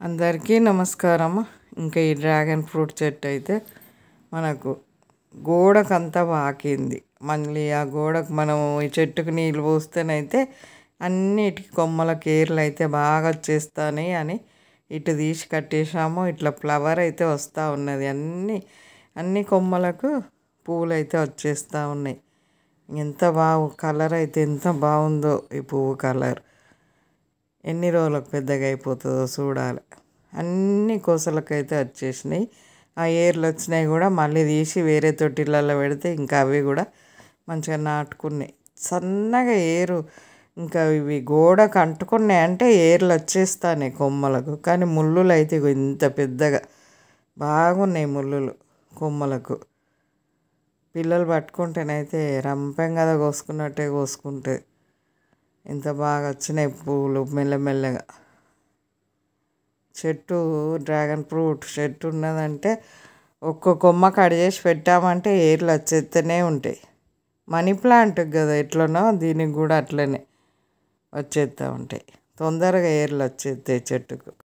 అందరికీ నమస్కారం. ఇంకా ఈ డ్రాగన్ ఫ్రూట్ చెట్టు అయితే మనకు గోడకంతా పాకింది. మళ్ళీ ఆ గోడకు మనం ఈ చెట్టుకు నీళ్ళు పోస్తేనైతే అన్నిటికి కొమ్మల కేర్లు అయితే బాగా వచ్చేస్తాయి అని ఇటు తీసి కట్టేసాము. ఇట్లా ఫ్లవర్ అయితే వస్తూ ఉన్నది. అన్ని కొమ్మలకు పువ్వులు అయితే వచ్చేస్తూ ఉన్నాయి. ఎంత కలర్ అయితే ఎంత బాగుందో ఈ పువ్వు కలర్. ఎన్ని రోజులకు పెద్దగా అయిపోతుందో చూడాలి. అన్ని కోసలకైతే వచ్చేసినాయి. ఆ ఏర్లు వచ్చినాయి కూడా మళ్ళీ తీసి వేరే తొట్టిళ్ళల్లో పెడితే ఇంకా అవి కూడా మంచిగా నాటుకున్నాయి. సన్నగా ఏరు ఇంకా ఇవి గోడకు అంటుకున్నాయి అంటే ఏర్లు వచ్చేస్తాయి కొమ్మలకు. కానీ ముళ్ళులు అయితే ఇంత పెద్దగా బాగున్నాయి ముళ్ళులు కొమ్మలకు. పిల్లలు పట్టుకుంటేనైతే రంపం కదా కోసుకున్నట్టే కోసుకుంటే ఎంత బాగా వచ్చినాయి పువ్వులు మెల్లమెల్లగా. చెట్టు డ్రాగన్ ఫ్రూట్ చెట్టు ఉన్నదంటే ఒక్క కొమ్మ కట్ చేసి పెట్టామంటే ఏర్లు వచ్చేస్తూనే ఉంటాయి. మనీ ప్లాంట్ కదా ఎట్లనో దీనికి కూడా అట్లనే వచ్చేస్తూ ఉంటాయి. తొందరగా ఏర్లు వచ్చేస్తాయి చెట్టుకు.